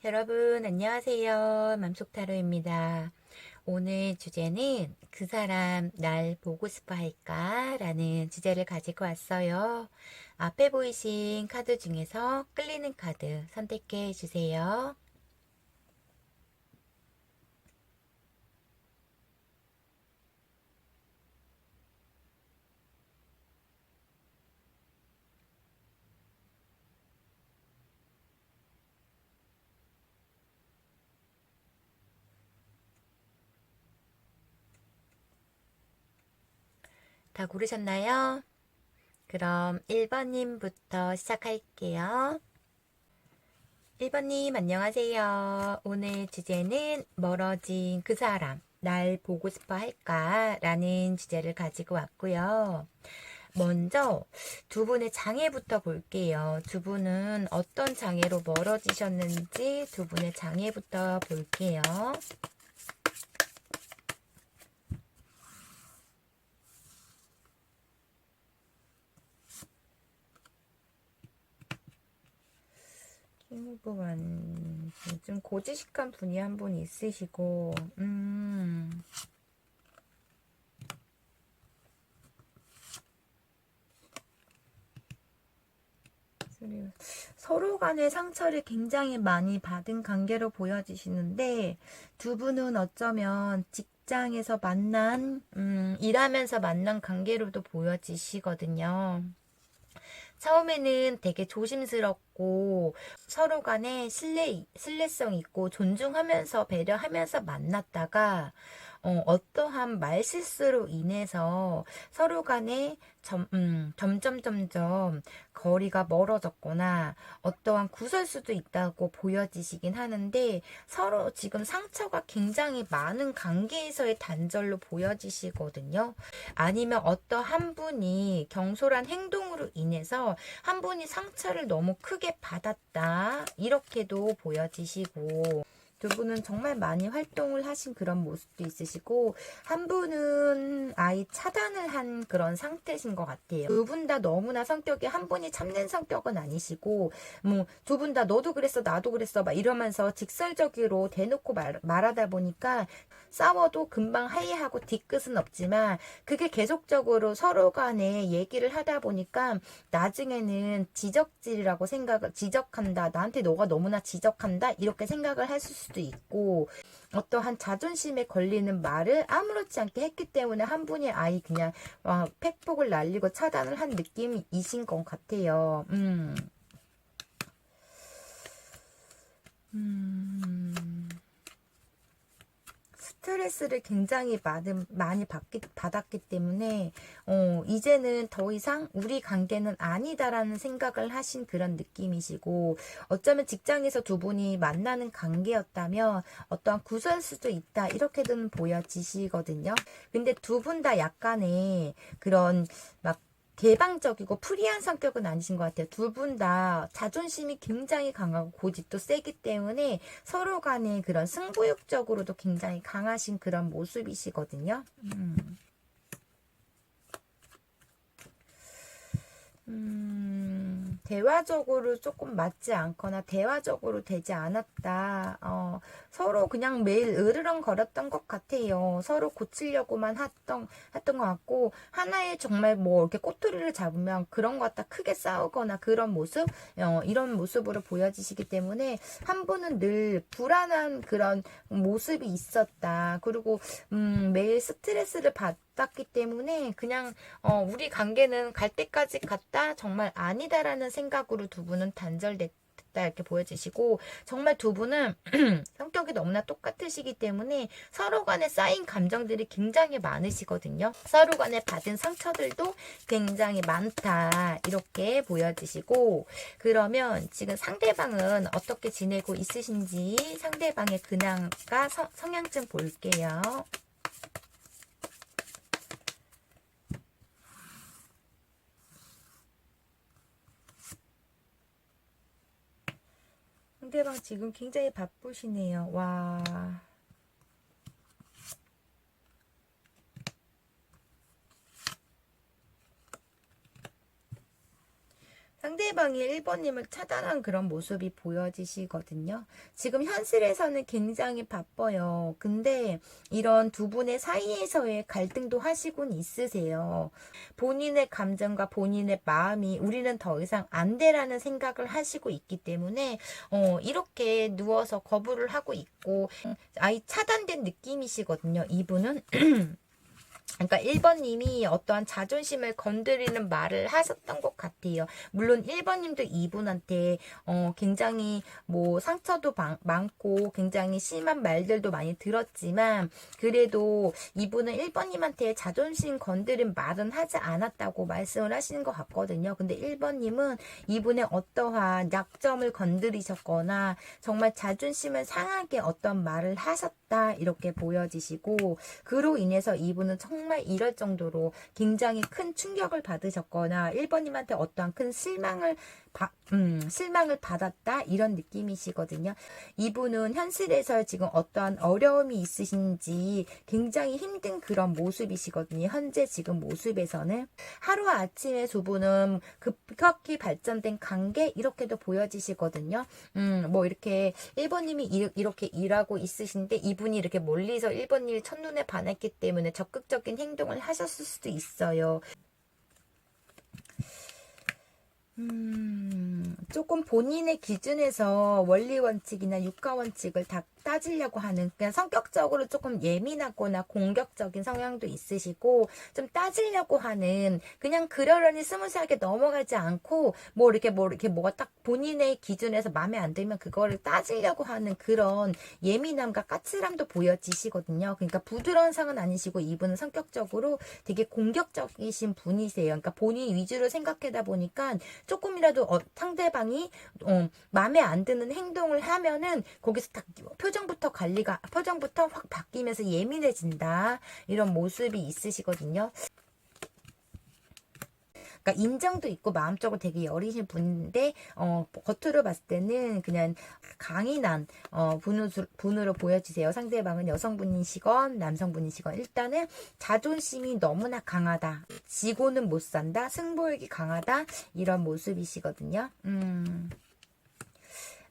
여러분, 안녕하세요. 맘속타로입니다. 오늘 주제는 그 사람 날 보고 싶어 할까? 라는 주제를 가지고 왔어요. 앞에 보이신 카드 중에서 끌리는 카드 선택해 주세요. 다 고르셨나요? 그럼 1번님부터 시작할게요. 1번님, 안녕하세요. 오늘 주제는 멀어진 그 사람, 날 보고 싶어 할까? 라는 주제를 가지고 왔고요. 먼저 두 분의 장애부터 볼게요. 두 분은 어떤 장애로 멀어지셨는지 두 분의 장애부터 볼게요. 킹오브만 좀 고지식한 분이 한 분 있으시고 서로 간의 상처를 굉장히 많이 받은 관계로 보여지시는데 두 분은 어쩌면 직장에서 만난 일하면서 만난 관계로도 보여지시거든요. 처음에는 되게 조심스럽고 서로 간에 신뢰성 있고 존중하면서 배려하면서 만났다가 어떠한 말실수로 인해서 서로 간에 점점 거리가 멀어졌거나 어떠한 구설수도 있다고 보여지시긴 하는데 서로 지금 상처가 굉장히 많은 관계에서의 단절로 보여지시거든요. 아니면 어떠 한 분이 경솔한 행동으로 인해서 한 분이 상처를 너무 크게 받았다. 이렇게도 보여지시고 두 분은 정말 많이 활동을 하신 그런 모습도 있으시고 한 분은 아예 차단을 한 그런 상태신 것 같아요. 두 분 다 너무나 성격이 한 분이 참는 성격은 아니시고 뭐 두 분 다 너도 그랬어 나도 그랬어 막 이러면서 직설적으로 대놓고 말하다 보니까 싸워도 금방 화해하고 뒤끝은 없지만 그게 계속적으로 서로 간에 얘기를 하다 보니까 나중에는 지적질이라고 생각을 지적한다. 나한테 너가 너무나 지적한다. 이렇게 생각을 하실 수도 있고 어떠한 자존심에 걸리는 말을 아무렇지 않게 했기 때문에 한 분이 아예 그냥 팩폭을 날리고 차단을 한 느낌이신 것 같아요. 스트레스를 굉장히 많이 받았기 때문에 이제는 더 이상 우리 관계는 아니다라는 생각을 하신 그런 느낌이시고 어쩌면 직장에서 두 분이 만나는 관계였다면 어떠한 구설 수도 있다 이렇게든 보여지시거든요. 근데 두 분 다 약간의 그런 막 개방적이고 프리한 성격은 아니신 것 같아요. 두 분 다 자존심이 굉장히 강하고 고집도 세기 때문에 서로 간에 그런 승부욕적으로도 굉장히 강하신 그런 모습이시거든요. 대화적으로 조금 맞지 않거나 대화적으로 되지 않았다. 서로 그냥 매일 으르렁거렸던 것 같아요. 서로 고치려고만 했던 것 같고, 하나의 정말 뭐 이렇게 꼬투리를 잡으면 그런 것 같다 크게 싸우거나 그런 모습, 이런 모습으로 보여지시기 때문에 한 분은 늘 불안한 그런 모습이 있었다. 그리고, 매일 스트레스를 받았기 때문에 그냥 우리 관계는 갈 때까지 갔다 정말 아니다라는 생각으로 두 분은 단절됐다 이렇게 보여지시고 정말 두 분은 성격이 너무나 똑같으시기 때문에 서로 간에 쌓인 감정들이 굉장히 많으시거든요. 서로 간에 받은 상처들도 굉장히 많다 이렇게 보여지시고 그러면 지금 상대방은 어떻게 지내고 있으신지 상대방의 근황과 성향 좀 볼게요. 상대방 지금 굉장히 바쁘시네요. 와. 상대방이 1번님을 차단한 그런 모습이 보여지시거든요. 지금 현실에서는 굉장히 바빠요. 근데 이런 두 분의 사이에서의 갈등도 하시곤 있으세요. 본인의 감정과 본인의 마음이 우리는 더 이상 안 돼라는 생각을 하시고 있기 때문에 이렇게 누워서 거부를 하고 있고 아예 차단된 느낌이시거든요. 이분은 그러니까 1번님이 어떠한 자존심을 건드리는 말을 하셨던 것 같아요. 물론 1번님도 이분한테 굉장히 뭐 상처도 많고 굉장히 심한 말들도 많이 들었지만 그래도 이분은 1번님한테 자존심 건드린 말은 하지 않았다고 말씀을 하시는 것 같거든요. 근데 1번님은 이분의 어떠한 약점을 건드리셨거나 정말 자존심을 상하게 어떤 말을 하셨다 이렇게 보여지시고 그로 인해서 이분은 정말 이럴 정도로 굉장히 큰 충격을 받으셨거나 1번님한테 어떠한 큰 실망을 받았다 이런 느낌이시거든요. 이분은 현실에서 지금 어떠한 어려움이 있으신지 굉장히 힘든 그런 모습이시거든요. 현재 지금 모습에서는 하루아침에 두 분은 급격히 발전된 관계 이렇게도 보여지시거든요. 뭐 이렇게 1번님이 이렇게 일하고 있으신데 이분이 이렇게 멀리서 1번님이 첫눈에 반했기 때문에 적극적인 행동을 하셨을 수도 있어요. 조금 본인의 기준에서 원리 원칙이나 육가 원칙을 다 따지려고 하는 그냥 성격적으로 조금 예민하거나 공격적인 성향도 있으시고 좀 따지려고 하는 그냥 그러려니 스무스하게 넘어가지 않고 뭐 이렇게 뭐가 딱 본인의 기준에서 마음에 안 들면 그거를 따지려고 하는 그런 예민함과 까칠함도 보여지시거든요. 그러니까 부드러운 상은 아니시고 이분은 성격적으로 되게 공격적이신 분이세요. 그러니까 본인 위주로 생각하다 보니까 조금이라도 상대방이 마음에 안 드는 행동을 하면은 거기서 딱 표정부터 확 바뀌면서 예민해진다 이런 모습이 있으시거든요. 그러니까 인정도 있고 마음적으로 되게 여리신 분인데 겉으로 봤을 때는 그냥 강인한 분으로 보여지세요. 상대방은 여성분이시건 남성분이시건 일단은 자존심이 너무나 강하다. 지고는 못 산다. 승부욕이 강하다. 이런 모습이시거든요.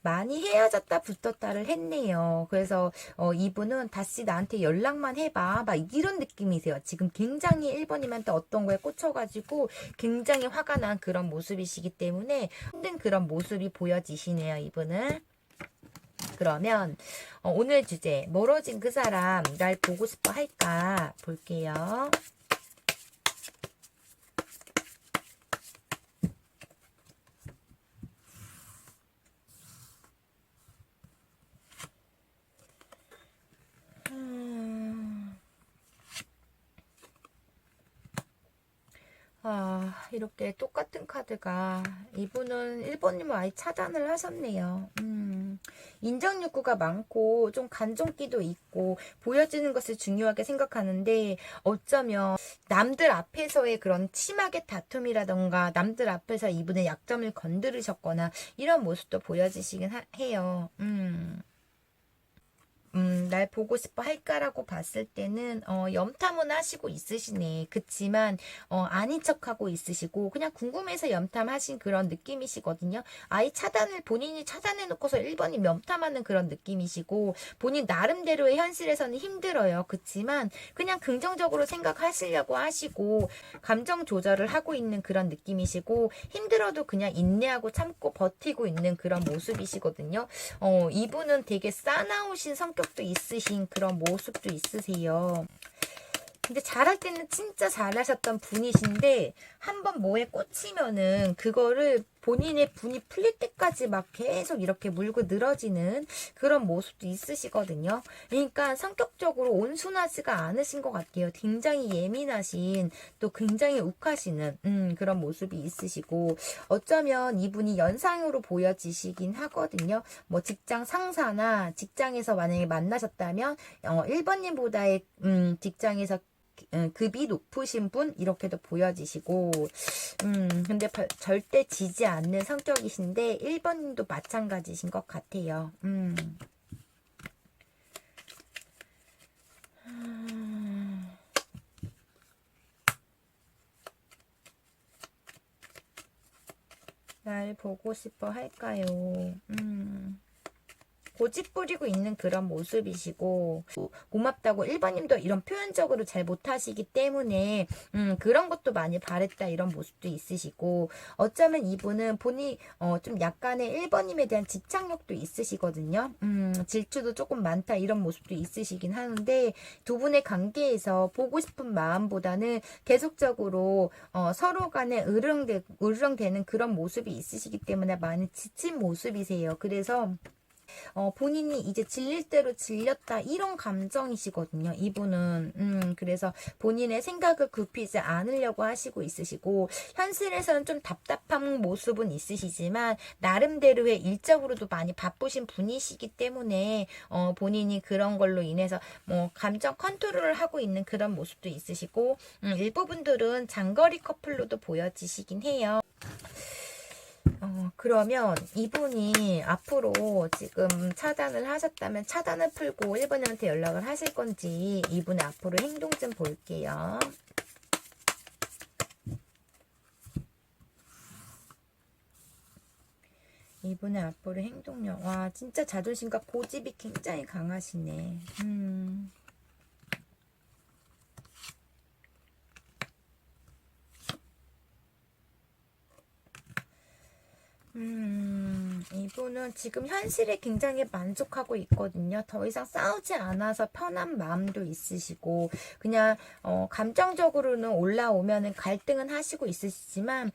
많이 헤어졌다 붙었다를 했네요. 그래서 이분은 다시 나한테 연락만 해봐. 막 이런 느낌이세요. 지금 굉장히 1번님한테 어떤 거에 꽂혀가지고 굉장히 화가 난 그런 모습이시기 때문에 힘든 그런 모습이 보여지시네요. 이분은. 그러면 오늘 주제 멀어진 그 사람 날 보고 싶어 할까 볼게요. 이렇게 똑같은 카드가 이분은 1번님을 아예 차단을 하셨네요. 인정 욕구가 많고 좀 간종기도 있고 보여지는 것을 중요하게 생각하는데 어쩌면 남들 앞에서의 그런 심하게 다툼이라던가 남들 앞에서 이분의 약점을 건드리셨거나 이런 모습도 보여지시긴 해요. 날 보고 싶어 할까라고 봤을 때는 염탐은 하시고 있으시네. 그치만 아닌 척하고 있으시고 그냥 궁금해서 염탐하신 그런 느낌이시거든요. 아예 본인이 차단해 놓고서 1번이 염탐하는 그런 느낌이시고 본인 나름대로의 현실에서는 힘들어요. 그치만 그냥 긍정적으로 생각하시려고 하시고 감정 조절을 하고 있는 그런 느낌이시고 힘들어도 그냥 인내하고 참고 버티고 있는 그런 모습이시거든요. 이분은 되게 싸나우신 성격도 있으신 그런 모습도 있으세요. 근데 잘할 때는 진짜 잘하셨던 분이신데 한번 뭐에 꽂히면은 그거를 본인의 분이 풀릴 때까지 막 계속 이렇게 물고 늘어지는 그런 모습도 있으시거든요. 그러니까 성격적으로 온순하지가 않으신 것 같아요. 굉장히 예민하신 또 굉장히 욱하시는 그런 모습이 있으시고 어쩌면 이분이 연상으로 보여지시긴 하거든요. 뭐 직장 상사나 직장에서 만약에 만나셨다면 1번님보다의 직장에서 급이 높으신 분 이렇게도 보여지시고 근데 절대 지지 않는 성격이신데 1번님도 마찬가지신 것 같아요. 날 보고 싶어 할까요? 고집 부리고 있는 그런 모습이시고, 고맙다고 1번님도 이런 표현적으로 잘 못하시기 때문에 그런 것도 많이 바랬다 이런 모습도 있으시고, 어쩌면 이분은 본인 좀 약간의 1번님에 대한 집착력도 있으시거든요. 질투도 조금 많다 이런 모습도 있으시긴 하는데, 두 분의 관계에서 보고 싶은 마음보다는 계속적으로 서로 간에 으르렁대는 그런 모습이 있으시기 때문에 많이 지친 모습이세요. 그래서 본인이 이제 질릴 대로 질렸다 이런 감정이시거든요. 이분은 그래서 본인의 생각을 굽히지 않으려고 하시고 있으시고, 현실에서는 좀 답답한 모습은 있으시지만 나름대로의 일적으로도 많이 바쁘신 분이시기 때문에 본인이 그런 걸로 인해서 뭐 감정 컨트롤을 하고 있는 그런 모습도 있으시고, 일부분들은 장거리 커플로도 보여지시긴 해요. 그러면 이분이 앞으로 지금 차단을 하셨다면 차단을 풀고 1번님한테 연락을 하실 건지 이분의 앞으로 행동 좀 볼게요. 이분의 앞으로 행동력. 와, 진짜 자존심과 고집이 굉장히 강하시네. 이분은 지금 현실에 굉장히 만족하고 있거든요. 더 이상 싸우지 않아서 편한 마음도 있으시고, 그냥 감정적으로는 올라오면은 갈등은 하시고 있으시지만,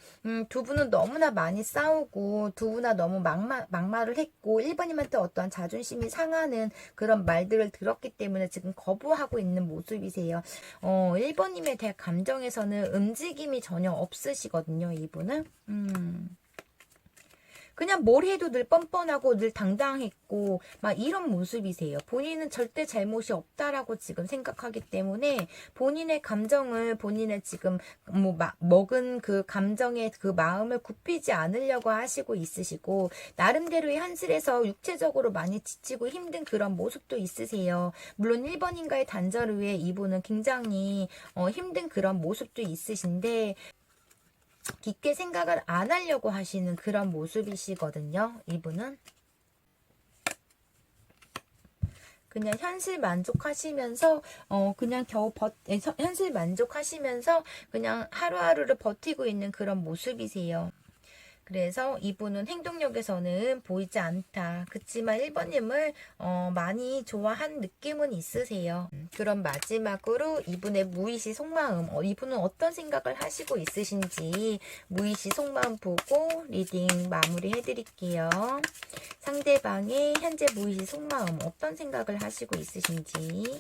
두 분은 너무나 많이 싸우고 두 분은 너무 막말을 했고 1번님한테 어떠한 자존심이 상하는 그런 말들을 들었기 때문에 지금 거부하고 있는 모습이세요. 1번님에 대한 감정에서는 움직임이 전혀 없으시거든요. 이분은. 그냥 뭘 해도 늘 뻔뻔하고 늘 당당했고 막 이런 모습이세요. 본인은 절대 잘못이 없다라고 지금 생각하기 때문에 본인의 감정을 본인의 지금 뭐 먹은 그 감정의 그 마음을 굽히지 않으려고 하시고 있으시고, 나름대로의 현실에서 육체적으로 많이 지치고 힘든 그런 모습도 있으세요. 물론 1번인가의 단절 후에 이분은 굉장히 힘든 그런 모습도 있으신데 깊게 생각을 안 하려고 하시는 그런 모습이시거든요. 이분은 그냥 현실 만족하시면서 그냥 겨우 현실 만족하시면서 그냥 하루하루를 버티고 있는 그런 모습이세요. 그래서 이분은 행동력에서는 보이지 않다. 그치만 1번님을 많이 좋아한 느낌은 있으세요. 그럼 마지막으로 이분의 무의식 속마음, 이분은 어떤 생각을 하시고 있으신지 무의식 속마음 보고 리딩 마무리 해드릴게요. 상대방의 현재 무의식 속마음 어떤 생각을 하시고 있으신지.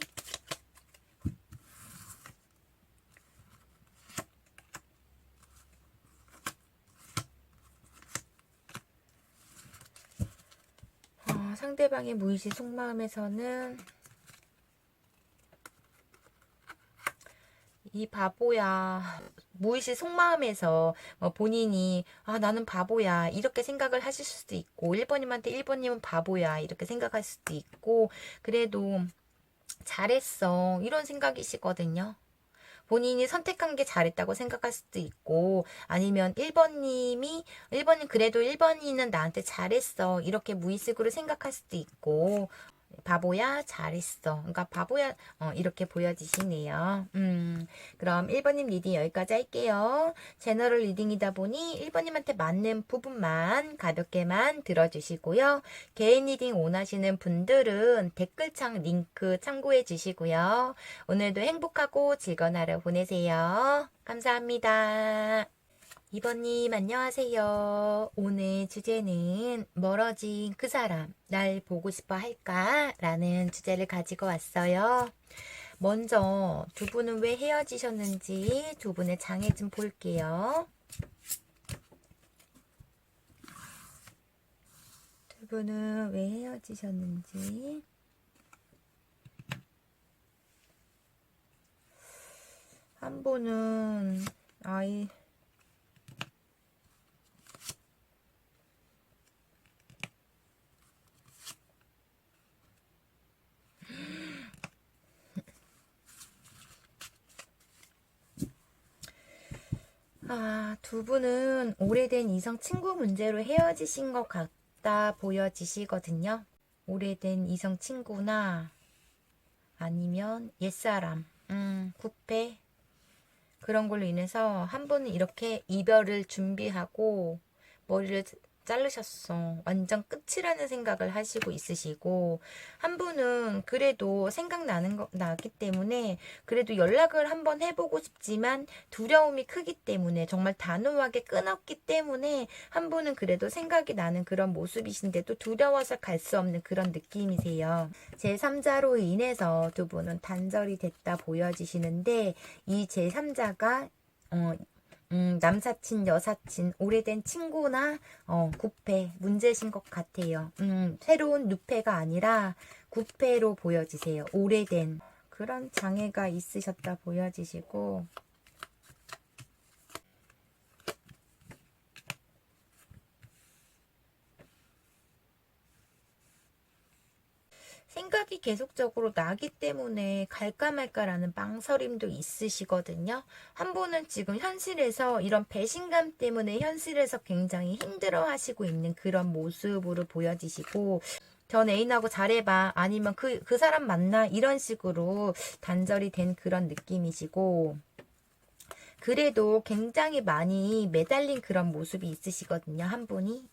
상대방의 무의식 속마음에서는 이 바보야, 무의식 속마음에서 본인이 나는 바보야 이렇게 생각을 하실 수도 있고, 1번님한테 1번님은 바보야 이렇게 생각할 수도 있고, 그래도 잘했어 이런 생각이시거든요. 본인이 선택한 게 잘했다고 생각할 수도 있고, 아니면 1번님 그래도 1번이는 나한테 잘했어 이렇게 무의식으로 생각할 수도 있고, 바보야 잘했어 그러니까 바보야 이렇게 보여지시네요. 그럼 1번님 리딩 여기까지 할게요. 제너럴 리딩이다 보니 1번님한테 맞는 부분만 가볍게만 들어주시고요. 개인 리딩 원하시는 분들은 댓글창 링크 참고해 주시고요. 오늘도 행복하고 즐거운 하루 보내세요. 감사합니다. 2번님 안녕하세요. 오늘 주제는 멀어진 그 사람 날 보고 싶어 할까? 라는 주제를 가지고 왔어요. 먼저 두 분은 왜 헤어지셨는지 두 분의 장애 좀 볼게요. 두 분은 왜 헤어지셨는지. 한 분은 아이 두 분은 오래된 이성 친구 문제로 헤어지신 것 같다 보여지시거든요. 오래된 이성 친구나 아니면 옛사람, 구패 그런 걸로 인해서 한 분은 이렇게 이별을 준비하고 머리를 자르셨어. 완전 끝이라는 생각을 하시고 있으시고, 한 분은 그래도 나기 때문에 그래도 연락을 한번 해보고 싶지만 두려움이 크기 때문에 정말 단호하게 끊었기 때문에 한 분은 그래도 생각이 나는 그런 모습이신데도 두려워서 갈 수 없는 그런 느낌이세요. 제3자로 인해서 두 분은 단절이 됐다 보여지시는데 이 제3자가 남사친, 여사친, 오래된 친구나, 구패, 문제신 것 같아요. 새로운 누패가 아니라 구패로 보여지세요. 오래된 그런 장애가 있으셨다 보여지시고, 생각이 계속적으로 나기 때문에 갈까 말까라는 망설임도 있으시거든요. 한 분은 지금 현실에서 이런 배신감 때문에 현실에서 굉장히 힘들어 하시고 있는 그런 모습으로 보여지시고, 전 애인하고 잘해봐. 아니면 그 사람 만나. 이런 식으로 단절이 된 그런 느낌이시고, 그래도 굉장히 많이 매달린 그런 모습이 있으시거든요. 한 분이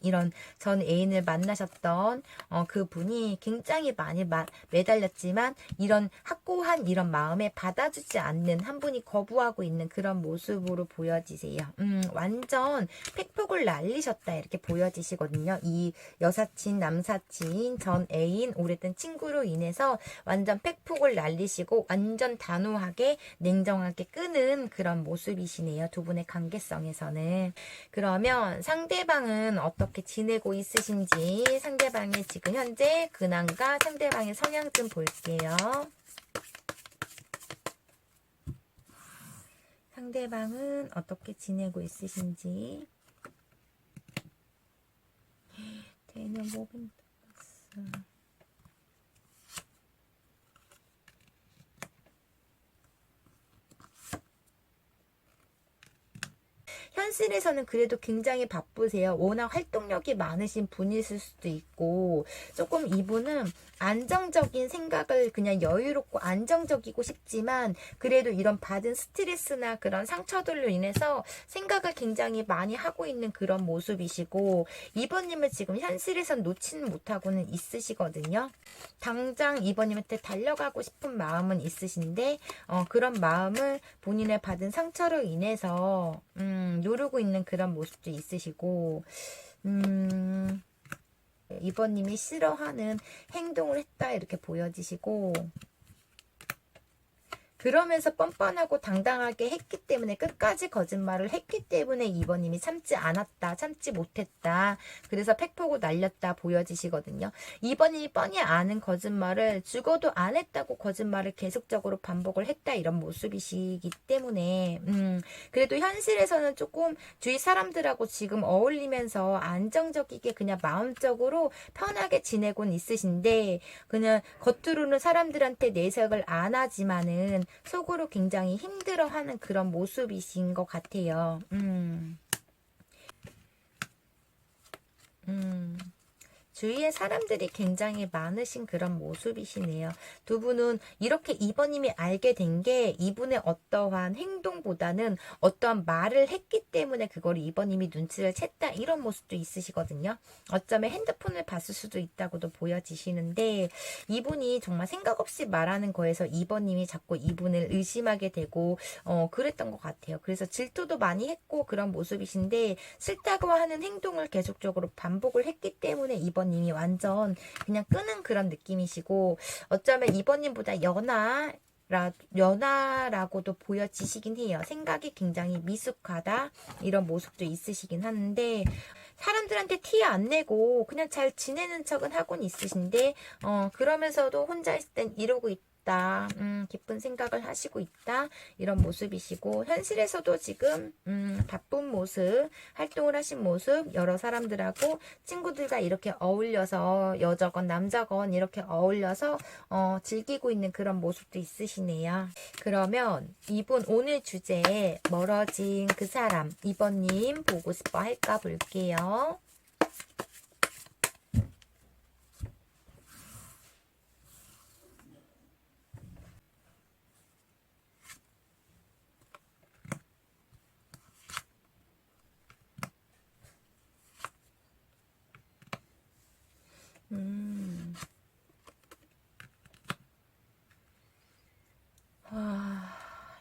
이런 전 애인을 만나셨던 그 분이 굉장히 많이 매달렸지만 이런 확고한 이런 마음에 받아주지 않는 한 분이 거부하고 있는 그런 모습으로 보여지세요. 완전 팩폭을 날리셨다 이렇게 보여지시거든요. 이 여사친, 남사친, 전 애인, 오래된 친구로 인해서 완전 팩폭을 날리시고 완전 단호하게 냉정하게 끄는 그런 모습이시네요. 두 분의 관계성에서는. 그러면 상대방은 어떻게 지내고 있으신지 상대방의 지금 현재 근황과 상대방의 성향 좀 볼게요. 상대방은 어떻게 지내고 있으신지. 대는 모빈 현실에서는 그래도 굉장히 바쁘세요. 워낙 활동력이 많으신 분이실 수도 있고 조금 이분은 안정적인 생각을 그냥 여유롭고 안정적이고 싶지만 그래도 이런 받은 스트레스나 그런 상처들로 인해서 생각을 굉장히 많이 하고 있는 그런 모습이시고 이번님을 지금 현실에선 놓지는 못하고는 있으시거든요. 당장 이번님한테 달려가고 싶은 마음은 있으신데 그런 마음을 본인의 받은 상처로 인해서 누르고 있는 그런 모습도 있으시고 이번님이 싫어하는 행동을 했다 이렇게 보여지시고 그러면서 뻔뻔하고 당당하게 했기 때문에 끝까지 거짓말을 했기 때문에 이번님이 참지 않았다. 참지 못했다. 그래서 팩폭을 날렸다 보여지시거든요. 이번님이 뻔히 아는 거짓말을 죽어도 안 했다고 거짓말을 계속적으로 반복을 했다. 이런 모습이시기 때문에 그래도 현실에서는 조금 주위 사람들하고 지금 어울리면서 안정적이게 그냥 마음적으로 편하게 지내곤 있으신데 그냥 겉으로는 사람들한테 내색을 안 하지만은 속으로 굉장히 힘들어하는 그런 모습이신 것 같아요. 주위에 사람들이 굉장히 많으신 그런 모습이시네요. 두 분은 이렇게 이번님이 알게 된 게 이분의 어떠한 행동보다는 어떠한 말을 했기 때문에 그걸 이번님이 눈치를 챘다 이런 모습도 있으시거든요. 어쩌면 핸드폰을 봤을 수도 있다고도 보여지시는데 이분이 정말 생각 없이 말하는 거에서 이번님이 자꾸 이분을 의심하게 되고 그랬던 것 같아요. 그래서 질투도 많이 했고 그런 모습이신데 싫다고 하는 행동을 계속적으로 반복을 했기 때문에 이번님이 완전 그냥 끄는 그런 느낌이시고 어쩌면 이번님보다 연하라고도 보여지시긴 해요. 생각이 굉장히 미숙하다 이런 모습도 있으시긴 하는데 사람들한테 티 안 내고 그냥 잘 지내는 척은 하고는 있으신데 그러면서도 혼자 있을 땐 이러고 있다. 기쁜 생각을 하시고 있다. 이런 모습이시고, 현실에서도 지금 바쁜 모습, 활동을 하신 모습, 여러 사람들하고 친구들과 이렇게 어울려서 여자건 남자건 이렇게 어울려서 즐기고 있는 그런 모습도 있으시네요. 그러면 이분 오늘 주제에 멀어진 그 사람 2번님 보고 싶어 할까 볼게요.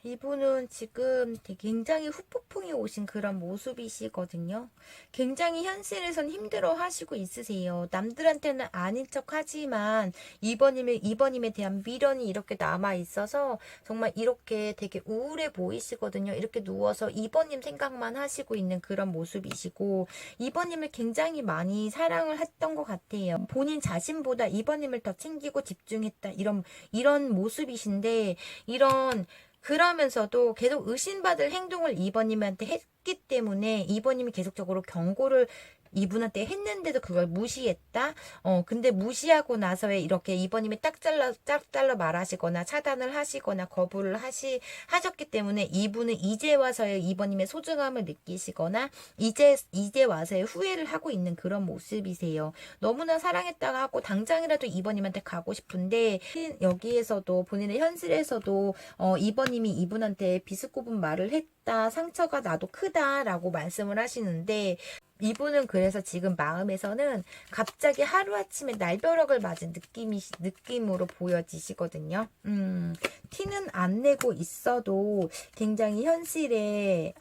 이분은 지금 굉장히 후폭풍이 오신 그런 모습이시거든요. 굉장히 현실에선 힘들어 하시고 있으세요. 남들한테는 아닌 척 하지만 이번님에 대한 미련이 이렇게 남아 있어서 정말 이렇게 되게 우울해 보이시거든요. 이렇게 누워서 이번님 생각만 하시고 있는 그런 모습이시고, 이번님을 굉장히 많이 사랑을 했던 것 같아요. 본인 자신보다 이번님을 더 챙기고 집중했다. 이런 모습이신데, 그러면서도 계속 의심받을 행동을 이번님한테 했기 때문에 이번님이 계속적으로 경고를 이분한테 했는데도 그걸 무시했다. 근데 무시하고 나서에 이렇게 이번님이 딱 잘라 말하시거나 차단을 하시거나 거부를 하셨기 때문에 이분은 이제 와서의 이번님의 소중함을 느끼시거나 이제 와서의 후회를 하고 있는 그런 모습이세요. 너무나 사랑했다가 하고 당장이라도 이번님한테 가고 싶은데, 여기에서도 본인의 현실에서도 이번님이 이분한테 비스꼽은 말을 했다. 상처가 나도 크다라고 말씀을 하시는데, 이분은 그래서 지금 마음에서는 갑자기 하루아침에 날벼락을 맞은 느낌으로 보여지시거든요. 티는 안 내고 있어도 굉장히 현실에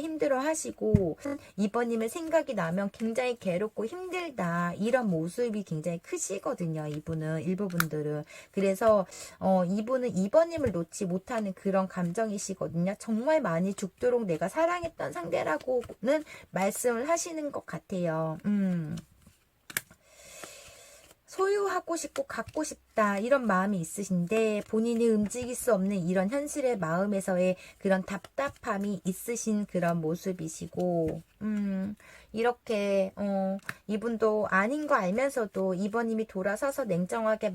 힘들어 하시고, 이번님의 생각이 나면 굉장히 괴롭고 힘들다. 이런 모습이 굉장히 크시거든요. 일부분들은. 그래서, 이분은 이번님을 놓지 못하는 그런 감정이시거든요. 정말 많이 죽도록 내가 사랑했던 상대라고는 말씀을 하시는 것 같아요. 소유하고 싶고 갖고 싶다 이런 마음이 있으신데, 본인이 움직일 수 없는 이런 현실의 마음에서의 그런 답답함이 있으신 그런 모습이시고, 이렇게 이분도 아닌 거 알면서도 이번님이 돌아서서 냉정하게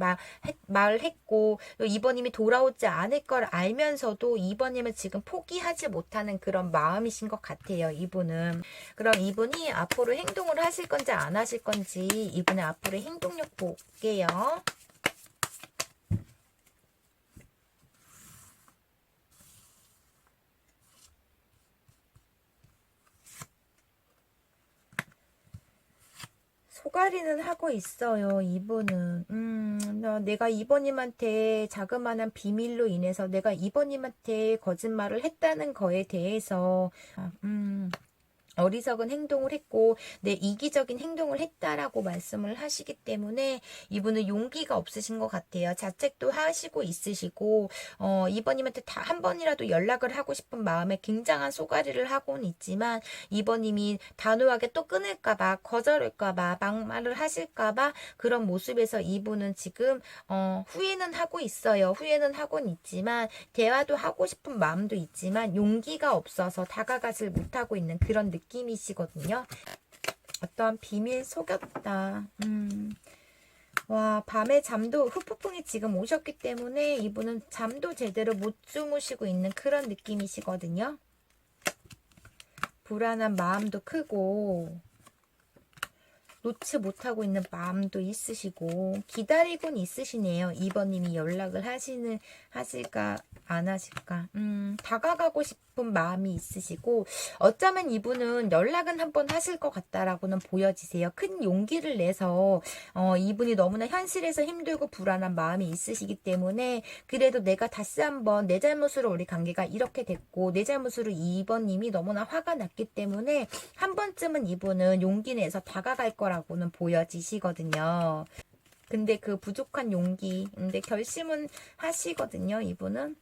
말을 했고, 이번님이 돌아오지 않을 걸 알면서도 이번님은 지금 포기하지 못하는 그런 마음이신 것 같아요. 이분은. 그럼 이분이 앞으로 행동을 하실 건지 안 하실 건지 이분의 앞으로의 행동력 볼게요. 소가리는 하고 있어요. 이분은 내가 이번님한테 자그마한 비밀로 인해서 내가 이번님한테 거짓말을 했다는 거에 대해서 어리석은 행동을 했고 내 이기적인 행동을 했다라고 말씀을 하시기 때문에 이분은 용기가 없으신 것 같아요. 자책도 하시고 있으시고, 이번님한테 다 한 번이라도 연락을 하고 싶은 마음에 굉장한 소가리를 하고는 있지만, 이번님이 단호하게 또 끊을까봐, 거절할까봐, 막말을 하실까봐 그런 모습에서 이분은 지금 후회는 하고 있어요. 후회는 하고는 있지만, 대화도 하고 싶은 마음도 있지만 용기가 없어서 다가가질 못하고 있는 그런 느낌이시거든요. 어떠한 비밀 속였다. 와, 밤에 후폭풍이 지금 오셨기 때문에 이분은 잠도 제대로 못 주무시고 있는 그런 느낌이시거든요. 불안한 마음도 크고, 놓지 못하고 있는 마음도 있으시고, 기다리곤 있으시네요. 2번님이 연락을 하실까 안 하실까. 다가가고 싶은 마음이 있으시고, 어쩌면 이분은 연락은 한번 하실 것 같다라고는 보여지세요. 큰 용기를 내서 이분이 너무나 현실에서 힘들고 불안한 마음이 있으시기 때문에, 그래도 내가 다시 한번 내 잘못으로 우리 관계가 이렇게 됐고 내 잘못으로 2번님이 너무나 화가 났기 때문에 한 번쯤은 이분은 용기 내서 다가갈 거라고는 보여지시거든요. 근데 그 부족한 용기, 근데 결심은 하시거든요. 이분은.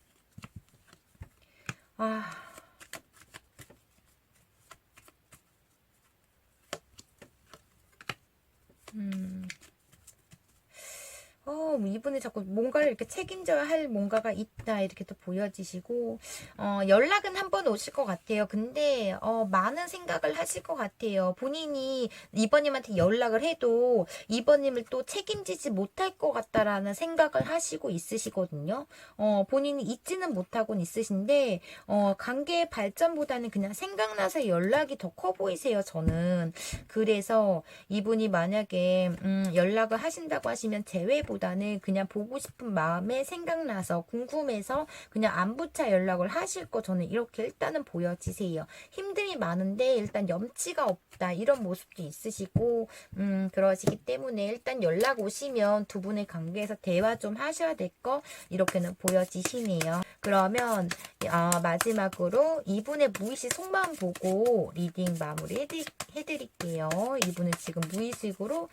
이분이 자꾸 뭔가를 이렇게 책임져야 할 뭔가가 있다 이렇게 또 보여지시고 연락은 한 번 오실 것 같아요. 근데 많은 생각을 하실 것 같아요. 본인이 이번님한테 연락을 해도 이번님을 또 책임지지 못할 것 같다라는 생각을 하시고 있으시거든요. 본인이 잊지는 못하고는 있으신데 관계의 발전보다는 그냥 생각나서 연락이 더 커 보이세요. 저는 그래서 이분이 만약에 연락을 하신다고 하시면 재회보다는 그냥 보고 싶은 마음에 생각나서 궁금해서 그냥 안부차 연락을 하실 거 저는 이렇게 일단은 보여지세요. 힘듦이 많은데 일단 염치가 없다 이런 모습도 있으시고 그러시기 때문에 일단 연락 오시면 두 분의 관계에서 대화 좀 하셔야 될 거 이렇게는 보여지시네요. 그러면 마지막으로 이분의 무의식 속마음 보고 리딩 마무리 해드릴게요. 이분은 지금 무의식으로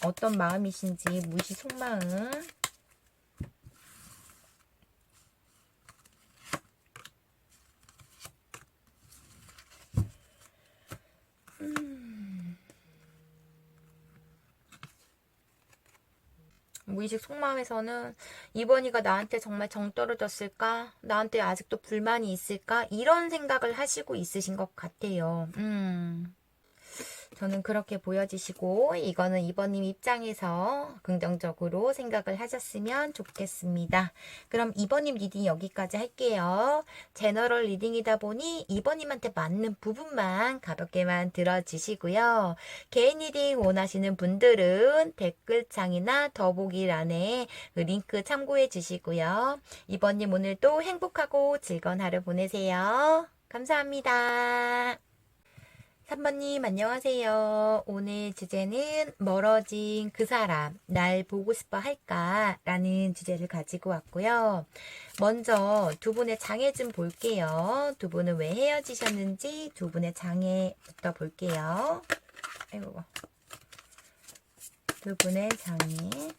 어떤 마음이신지 무의식 속마음. 무의식 속마음에서는 이번이가 나한테 정말 정 떨어졌을까? 나한테 아직도 불만이 있을까? 이런 생각을 하시고 있으신 것 같아요. 저는 그렇게 보여지시고 이거는 이번님 입장에서 긍정적으로 생각을 하셨으면 좋겠습니다. 그럼 이번님 리딩 여기까지 할게요. 제너럴 리딩이다 보니 이번님한테 맞는 부분만 가볍게만 들어주시고요. 개인 리딩 원하시는 분들은 댓글창이나 더보기란에 그 링크 참고해 주시고요. 이번님 오늘도 행복하고 즐거운 하루 보내세요. 감사합니다. 3번님 안녕하세요. 오늘 주제는 멀어진 그 사람 날 보고 싶어 할까? 라는 주제를 가지고 왔고요. 먼저 두 분의 장애 좀 볼게요. 두 분은 왜 헤어지셨는지 두 분의 장애부터 볼게요. 아이고. 두 분의 장애.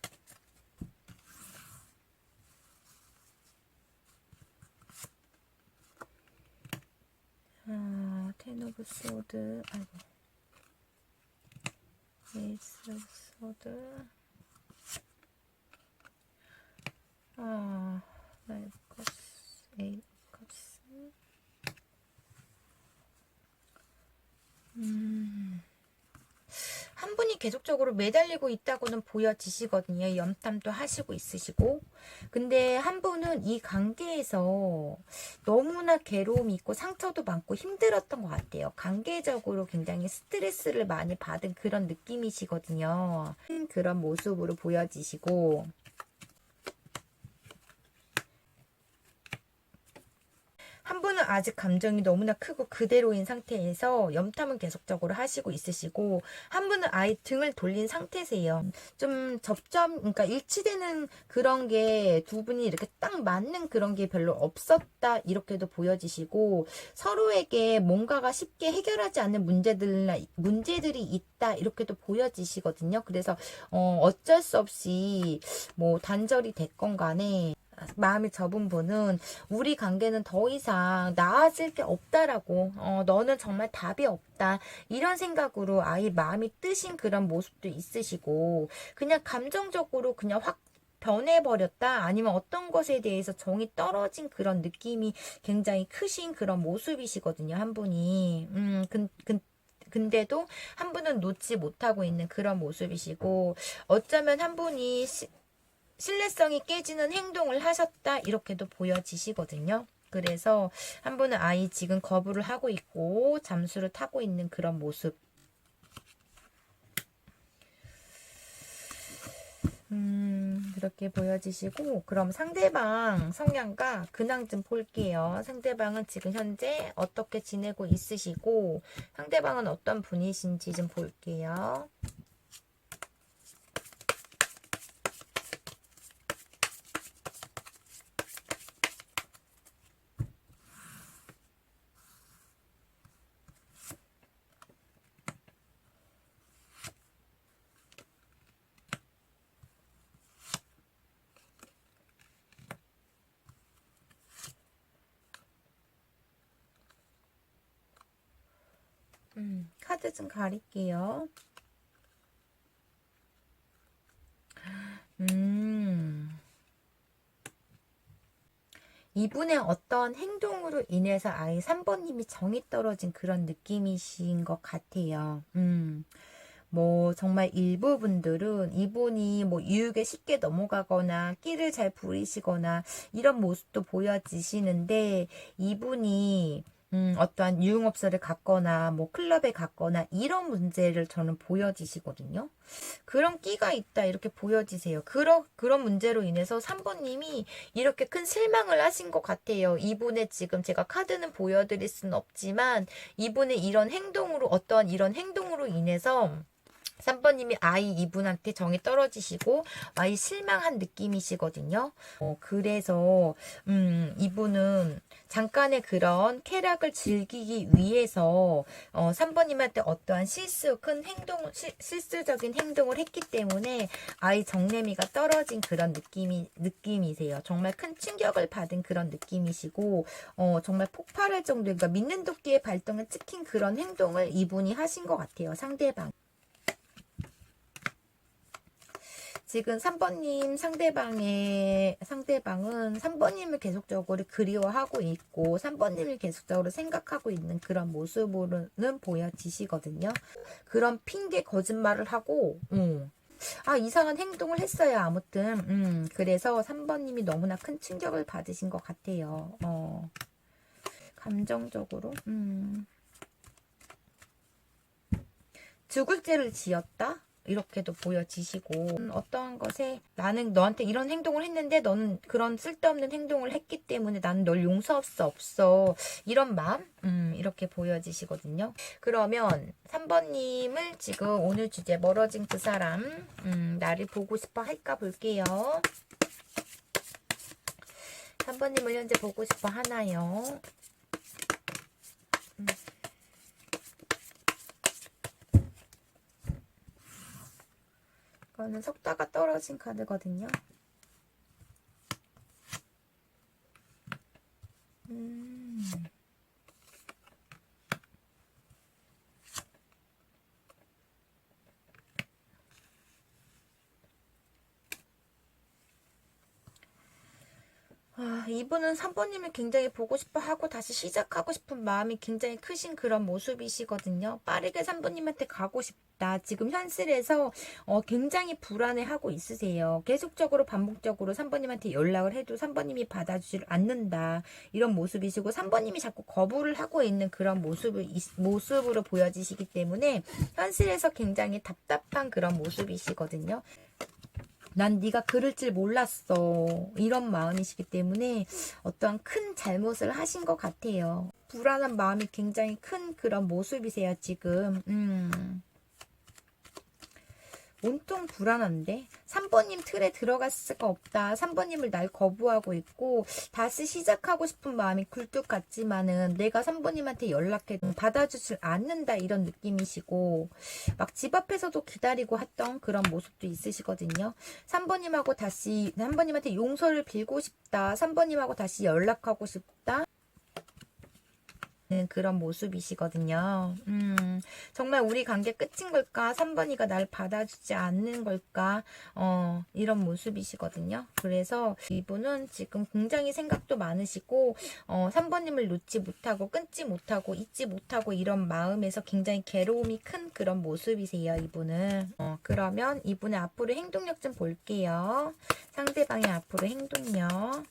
텐 오브 소드, 아이고. 에이스 오브 소드. 나이브 컵스, 에이스 컵스. 한 분이 계속적으로 매달리고 있다고는 보여지시거든요. 염탐도 하시고 있으시고. 근데 한 분은 이 관계에서 너무나 괴로움이 있고 상처도 많고 힘들었던 것 같아요. 관계적으로 굉장히 스트레스를 많이 받은 그런 느낌이시거든요. 그런 모습으로 보여지시고. 한 분은 아직 감정이 너무나 크고 그대로인 상태에서 염탐은 계속적으로 하시고 있으시고 한 분은 아예 등을 돌린 상태세요. 좀 그러니까 일치되는 그런 게 두 분이 이렇게 딱 맞는 그런 게 별로 없었다 이렇게도 보여지시고 서로에게 뭔가가 쉽게 해결하지 않는 문제들이 있다 이렇게도 보여지시거든요. 그래서 어쩔 수 없이 뭐 단절이 됐건 간에 마음이 접은 분은 우리 관계는 더 이상 나아질 게 없다라고 너는 정말 답이 없다 이런 생각으로 아예 마음이 뜨신 그런 모습도 있으시고 그냥 감정적으로 그냥 확 변해버렸다 아니면 어떤 것에 대해서 정이 떨어진 그런 느낌이 굉장히 크신 그런 모습이시거든요 한 분이 근데도 한 분은 놓지 못하고 있는 그런 모습이시고 어쩌면 한 분이 신뢰성이 깨지는 행동을 하셨다 이렇게도 보여지시거든요. 그래서 한 분은 아이 지금 거부를 하고 있고 잠수를 타고 있는 그런 모습. 그렇게 보여지시고 그럼 상대방 성향과 근황 좀 볼게요. 상대방은 지금 현재 어떻게 지내고 있으시고 상대방은 어떤 분이신지 좀 볼게요. 카드 좀 가릴게요. 이분의 어떤 행동으로 인해서 아예 3번님이 정이 떨어진 그런 느낌이신 것 같아요. 뭐 정말 일부 분들은 이분이 뭐 유혹에 쉽게 넘어가거나 끼를 잘 부리시거나 이런 모습도 보여지시는데, 이분이 어떠한 유흥업소를 갔거나 뭐 클럽에 갔거나 이런 문제를 저는 보여지시거든요. 그런 끼가 있다 이렇게 보여지세요. 그런 문제로 인해서 3번님이 이렇게 큰 실망을 하신 것 같아요. 이분의 지금 제가 카드는 보여드릴 수는 없지만 이분의 이런 행동으로, 어떠한 이런 행동으로 인해서 3번님이 아이 이분한테 정이 떨어지시고 아이 실망한 느낌이시거든요. 그래서 이분은 잠깐의 그런 쾌락을 즐기기 위해서 3번님한테 어떠한 큰 실수적인 행동을 했기 때문에 아이 정내미가 떨어진 그런 느낌이세요. 정말 큰 충격을 받은 그런 느낌이시고, 정말 폭발할 정도, 그러니까 믿는 도끼의 발동을 찍힌 그런 행동을 이분이 하신 것 같아요. 지금 3번님 상대방은 3번님을 계속적으로 그리워하고 있고 3번님을 계속적으로 생각하고 있는 그런 모습으로는 보여지시거든요. 그런 핑계 거짓말을 하고 이상한 행동을 했어요. 아무튼 그래서 3번님이 너무나 큰 충격을 받으신 것 같아요. 감정적으로 죽을 죄를 지었다? 이렇게도 보여지시고, 어떠한 것에 나는 너한테 이런 행동을 했는데 너는 그런 쓸데없는 행동을 했기 때문에 나는 널 용서할 수 없어. 이런 마음? 이렇게 보여지시거든요. 그러면 3번님을 지금 오늘 주제 멀어진 그 사람, 나를 보고 싶어 할까 볼게요. 3번님을 현재 보고 싶어 하나요? 이거는 속다가 떨어진 카드거든요. 이분은 3번님을 굉장히 보고 싶어 하고 다시 시작하고 싶은 마음이 굉장히 크신 그런 모습이시거든요. 빠르게 3번님한테 가고 싶다. 지금 현실에서 굉장히 불안해하고 있으세요. 계속적으로 반복적으로 3번님한테 연락을 해도 3번님이 받아주지 않는다. 이런 모습이시고 3번님이 자꾸 거부를 하고 있는 그런 모습으로 보여지시기 때문에 현실에서 굉장히 답답한 그런 모습이시거든요. 난 네가 그럴 줄 몰랐어. 이런 마음이시기 때문에 어떠한 큰 잘못을 하신 것 같아요. 불안한 마음이 굉장히 큰 그런 모습이세요, 지금. 온통 불안한데 3번님 틀에 들어갈 수가 없다. 3번님을 날 거부하고 있고 다시 시작하고 싶은 마음이 굴뚝 같지만은 내가 3번님한테 연락해도 받아주질 않는다 이런 느낌이시고 막 집 앞에서도 기다리고 했던 그런 모습도 있으시거든요. 3번님한테 용서를 빌고 싶다. 3번님하고 다시 연락하고 싶다. 그런 모습이시거든요. 정말 우리 관계 끝인 걸까? 3번이가 날 받아주지 않는 걸까? 이런 모습이시거든요. 그래서 이분은 지금 굉장히 생각도 많으시고 3번님을 놓지 못하고 끊지 못하고 잊지 못하고 이런 마음에서 굉장히 괴로움이 큰 그런 모습이세요. 이분은. 그러면 이분의 앞으로 행동력 좀 볼게요. 상대방의 앞으로 행동력.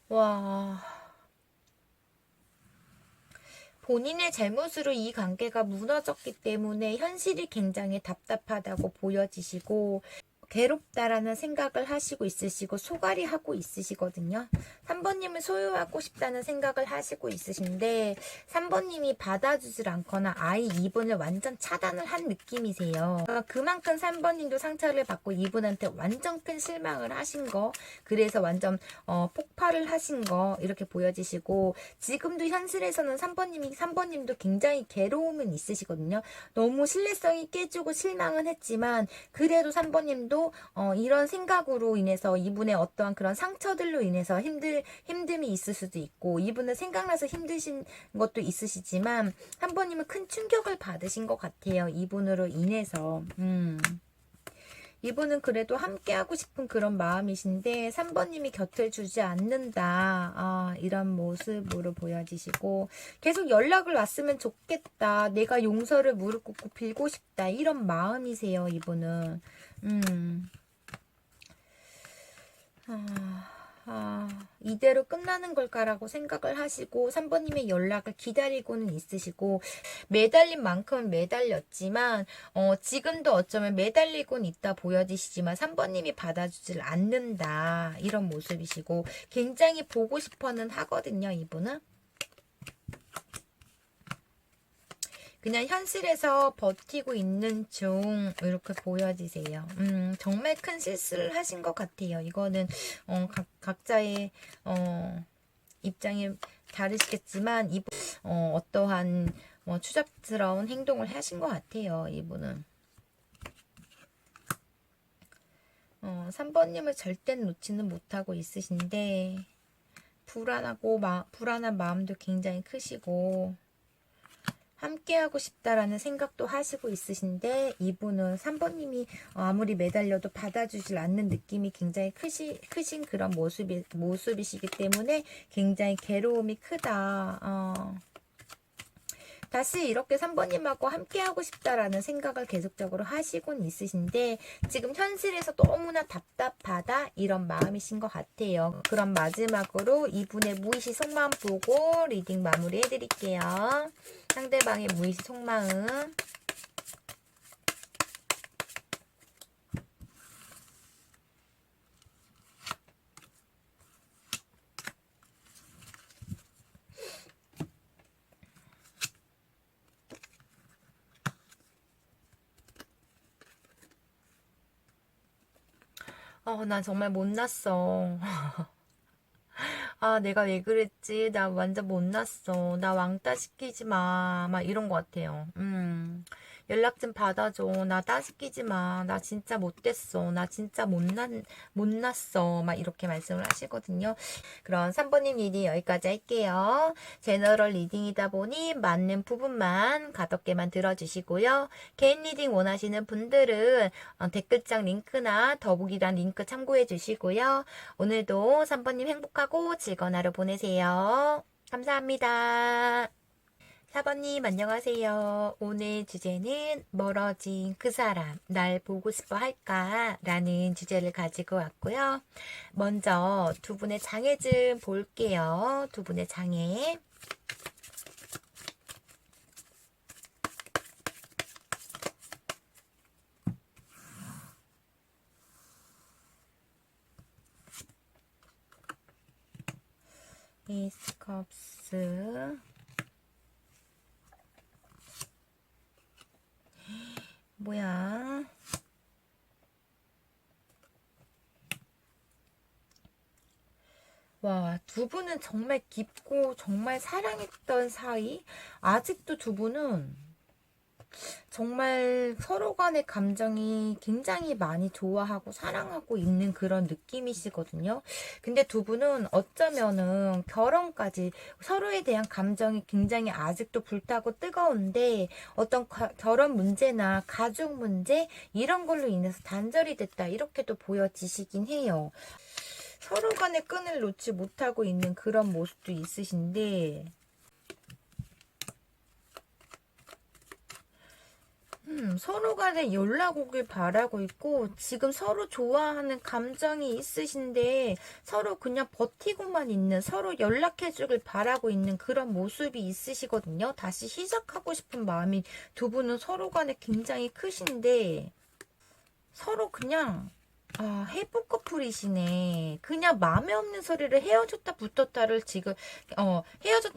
와, 본인의 잘못으로 이 관계가 무너졌기 때문에 현실이 굉장히 답답하다고 보여지시고 괴롭다라는 생각을 하시고 있으시고 소갈이 하고 있으시거든요. 3번님을 소유하고 싶다는 생각을 하시고 있으신데 3번님이 받아주질 않거나 아예 이분을 완전 차단을 한 느낌이세요. 그만큼 3번님도 상처를 받고 이분한테 완전 큰 실망을 하신 거, 그래서 완전 폭발을 하신 거 이렇게 보여지시고, 지금도 현실에서는 3번님도 굉장히 괴로움은 있으시거든요. 너무 신뢰성이 깨지고 실망은 했지만 그래도 3번님도 이런 생각으로 인해서 이분의 어떠한 그런 상처들로 인해서 힘듦이 있을 수도 있고 이분은 생각나서 힘드신 것도 있으시지만 3번님은 큰 충격을 받으신 것 같아요. 이분으로 인해서. 이분은 그래도 함께하고 싶은 그런 마음이신데 3번님이 곁을 주지 않는다. 이런 모습으로 보여지시고 계속 연락을 왔으면 좋겠다. 내가 용서를 무릎 꿇고 빌고 싶다. 이런 마음이세요. 이분은. 이대로 끝나는 걸까라고 생각을 하시고 3번님의 연락을 기다리고는 있으시고 매달린 만큼은 매달렸지만 지금도 어쩌면 매달리고는 있다 보여지시지만 3번님이 받아주질 않는다 이런 모습이시고 굉장히 보고 싶어는 하거든요. 이분은 그냥 현실에서 버티고 있는 중 이렇게 보여지세요. 정말 큰 실수를 하신 것 같아요. 이거는 각자의 입장이 다르시겠지만 이분 어떠한 추잡스러운 행동을 하신 것 같아요. 이분은 3번님을 절대 놓지는 못하고 있으신데 불안한 마음도 굉장히 크시고 함께하고 싶다라는 생각도 하시고 있으신데 이분은 3번님이 아무리 매달려도 받아주질 않는 느낌이 굉장히 크신 그런 모습이시기 때문에 굉장히 괴로움이 크다. 다시 이렇게 3번님하고 함께하고 싶다라는 생각을 계속적으로 하시곤 있으신데 지금 현실에서 너무나 답답하다 이런 마음이신 것 같아요. 그럼 마지막으로 이분의 무의식 속마음 보고 리딩 마무리 해드릴게요. 상대방의 무의식 속마음. 난 정말 못났어. 내가 왜 그랬지? 나 완전 못났어. 나 왕따 시키지 마. 막 이런 것 같아요. 연락 좀 받아줘. 나 따 시키지 마. 나 진짜 못됐어. 나 진짜 못났어. 막 이렇게 말씀을 하시거든요. 그럼 3번님 리딩 여기까지 할게요. 제너럴 리딩이다 보니 맞는 부분만 가볍게만 들어주시고요. 개인 리딩 원하시는 분들은 댓글창 링크나 더보기란 링크 참고해 주시고요. 오늘도 3번님 행복하고 즐거운 하루 보내세요. 감사합니다. 4번님 안녕하세요. 오늘 주제는 멀어진 그 사람 날 보고 싶어 할까? 라는 주제를 가지고 왔고요. 먼저 두 분의 장애 좀 볼게요. 두 분의 장애. 에이스 컵스. 뭐야? 와, 두 분은 정말 깊고 정말 사랑했던 사이? 아직도 두 분은 정말 서로 간의 감정이 굉장히 많이 좋아하고 사랑하고 있는 그런 느낌이시거든요. 근데 두 분은 어쩌면은 결혼까지 서로에 대한 감정이 굉장히 아직도 불타고 뜨거운데 어떤 결혼 문제나 가족 문제 이런 걸로 인해서 단절이 됐다 이렇게도 보여지시긴 해요. 서로 간의 끈을 놓지 못하고 있는 그런 모습도 있으신데 서로 간에 연락 오길 바라고 있고 지금 서로 좋아하는 감정이 있으신데 서로 그냥 버티고만 있는 서로 연락해 주길 바라고 있는 그런 모습이 있으시거든요. 다시 시작하고 싶은 마음이 두 분은 서로 간에 굉장히 크신데 서로 그냥 해부 커플이시네. 그냥 마음에 없는 소리를 헤어졌다 붙었다를 지금,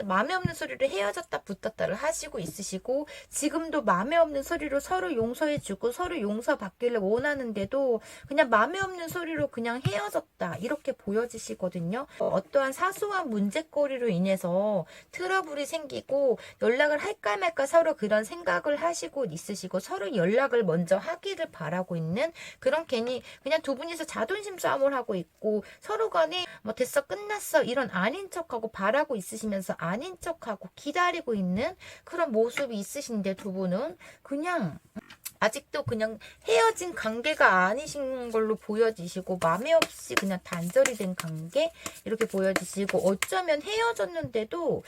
마음에 없는 소리를 헤어졌다 붙었다를 하시고 있으시고, 지금도 마음에 없는 소리로 서로 용서해주고, 서로 용서받기를 원하는데도, 그냥 마음에 없는 소리로 그냥 헤어졌다. 이렇게 보여지시거든요. 어떠한 사소한 문제거리로 인해서 트러블이 생기고, 연락을 할까 말까 서로 그런 생각을 하시고 있으시고, 서로 연락을 먼저 하기를 바라고 있는 그런 괜히 그냥 두 분이서 자존심 싸움을 하고 있고 서로 간에 뭐 됐어 끝났어 이런 아닌 척하고 바라고 있으시면서 아닌 척하고 기다리고 있는 그런 모습이 있으신데 두 분은 그냥 아직도 그냥 헤어진 관계가 아니신 걸로 보여지시고 맘에 없이 그냥 단절이 된 관계 이렇게 보여지시고 어쩌면 헤어졌는데도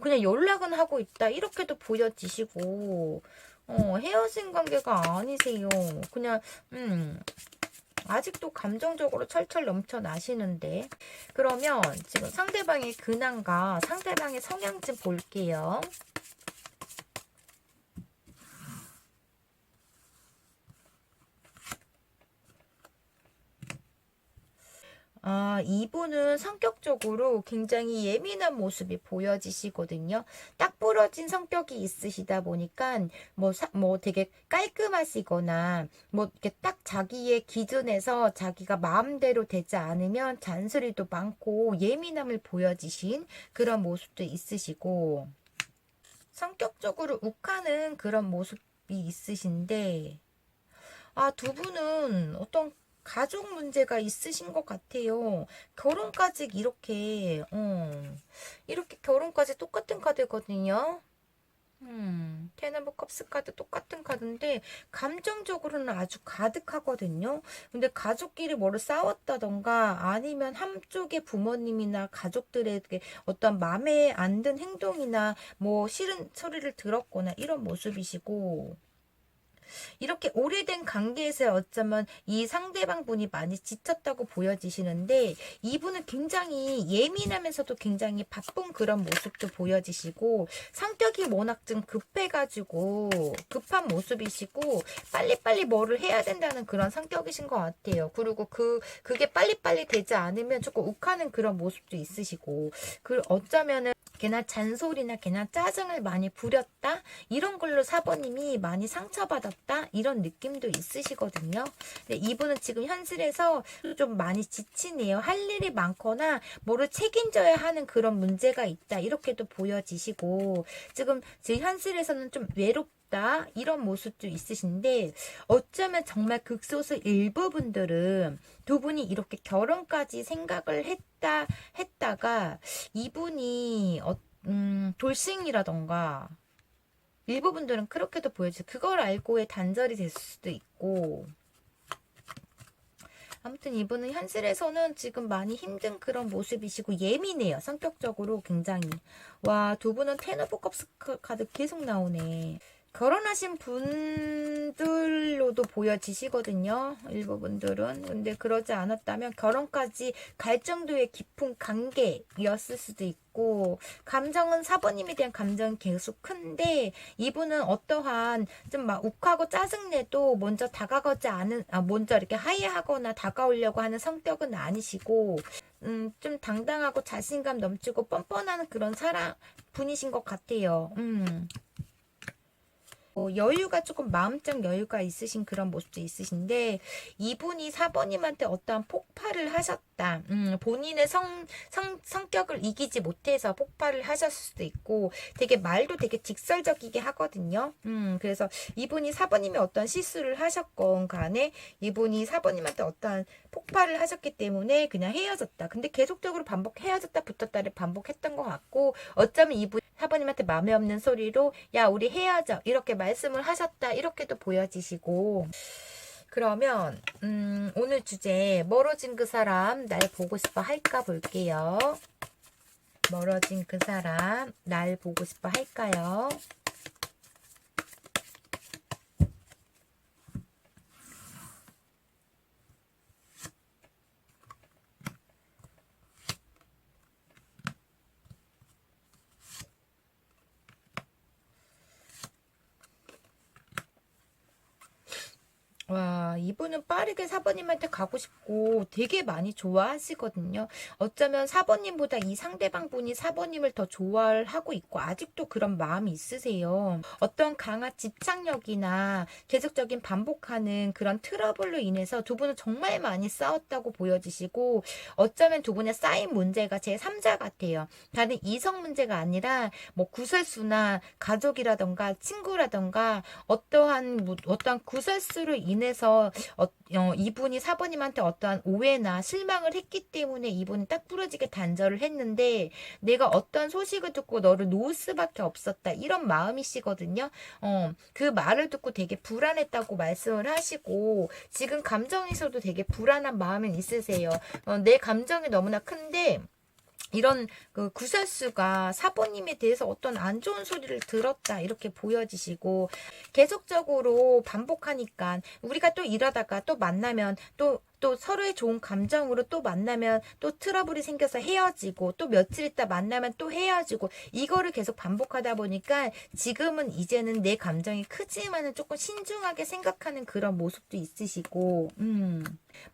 그냥 연락은 하고 있다 이렇게도 보여지시고 헤어진 관계가 아니세요. 그냥 아직도 감정적으로 철철 넘쳐나시는데 그러면 지금 상대방의 근황과 상대방의 성향 좀 볼게요. 이분은 성격적으로 굉장히 예민한 모습이 보여지시거든요. 딱 부러진 성격이 있으시다 보니까 뭐 되게 깔끔하시거나 뭐 이렇게 딱 자기의 기준에서 자기가 마음대로 되지 않으면 잔소리도 많고 예민함을 보여지신 그런 모습도 있으시고 성격적으로 욱하는 그런 모습이 있으신데 두 분은 어떤 가족 문제가 있으신 것 같아요. 결혼까지 이렇게 결혼까지 똑같은 카드거든요. 텐 오브 컵스 카드 똑같은 카드인데 감정적으로는 아주 가득하거든요. 근데 가족끼리 뭐를 싸웠다던가 아니면 한쪽의 부모님이나 가족들에게 어떤 마음에 안 든 행동이나 뭐 싫은 소리를 들었거나 이런 모습이시고 이렇게 오래된 관계에서 어쩌면 이 상대방 분이 많이 지쳤다고 보여지시는데 이분은 굉장히 예민하면서도 굉장히 바쁜 그런 모습도 보여지시고 성격이 워낙 좀 급해가지고 급한 모습이시고 빨리빨리 뭐를 해야 된다는 그런 성격이신 것 같아요. 그리고 그게 빨리빨리 되지 않으면 조금 욱하는 그런 모습도 있으시고 어쩌면은 걔나 잔소리나 걔나 짜증을 많이 부렸다 이런 걸로 사모님이 많이 상처받았다 이런 느낌도 있으시거든요. 근데 이분은 지금 현실에서 좀 많이 지치네요. 할 일이 많거나 뭐를 책임져야 하는 그런 문제가 있다 이렇게도 보여지시고 지금 현실에서는 좀 외롭다 이런 모습도 있으신데 어쩌면 정말 극소수 일부 분들은 두 분이 이렇게 결혼까지 생각을 했다가 이분이 돌싱이라던가 일부 분들은 그렇게도 보여지죠. 그걸 알고의 단절이 됐을 수도 있고 아무튼 이분은 현실에서는 지금 많이 힘든 그런 모습이시고 예민해요. 성격적으로 굉장히. 와, 두 분은 텐 오브 컵스 카드 계속 나오네. 결혼하신 분들로도 보여지시거든요. 일부 분들은. 근데 그러지 않았다면 결혼까지 갈 정도의 깊은 관계였을 수도 있고 감정은 사부님에 대한 감정은 계속 큰데 이분은 어떠한 좀 막 욱하고 짜증내도 먼저 다가가지 않은 먼저 이렇게 하이하거나 다가오려고 하는 성격은 아니시고 좀 당당하고 자신감 넘치고 뻔뻔한 그런 사람 분이신 것 같아요. 여유가 조금 마음적 여유가 있으신 그런 모습도 있으신데 이분이 사번님한테 어떠한 폭발을 하셨다. 본인의 성격을 이기지 못해서 폭발을 하셨을 수도 있고 되게 말도 되게 직설적이게 하거든요. 그래서 이분이 사번님이 어떤 실수를 하셨건 간에 이분이 사번님한테 어떠한 폭발을 하셨기 때문에 그냥 헤어졌다. 근데 계속적으로 헤어졌다 붙었다를 반복했던 것 같고 어쩌면 이분 사번님한테 마음에 없는 소리로 야 우리 헤어져 이렇게 말씀을 하셨다 이렇게도 보여지시고 그러면 오늘 주제 멀어진 그 사람 날 보고 싶어 할까 볼게요. 멀어진 그 사람 날 보고 싶어 할까요? 와 이분은 빠르게 4번님한테 가고 싶고 되게 많이 좋아하시거든요. 어쩌면 4번님보다 이 상대방 분이 4번님을 더 좋아하고 있고 아직도 그런 마음이 있으세요. 어떤 강한 집착력이나 계속적인 반복하는 그런 트러블로 인해서 두 분은 정말 많이 싸웠다고 보여지시고 어쩌면 두 분의 쌓인 문제가 제3자 같아요. 다른 이성 문제가 아니라 뭐 구설수나 가족이라던가 친구라던가 어떠한 구설수로 인해서 이분이 4번님한테 어떠한 오해나 실망을 했기 때문에 이분이 딱 부러지게 단절을 했는데 내가 어떤 소식을 듣고 너를 놓을 수밖에 없었다 이런 마음이시거든요. 그 말을 듣고 되게 불안했다고 말씀을 하시고 지금 감정에서도 되게 불안한 마음이 있으세요. 내 감정이 너무나 큰데 이런 그 구설수가 사모님에 대해서 어떤 안 좋은 소리를 들었다 이렇게 보여지시고 계속적으로 반복하니까 우리가 또 이러다가 또 만나면 또 서로의 좋은 감정으로 또 만나면 또 트러블이 생겨서 헤어지고 또 며칠 있다 만나면 또 헤어지고 이거를 계속 반복하다 보니까 지금은 이제는 내 감정이 크지만은 조금 신중하게 생각하는 그런 모습도 있으시고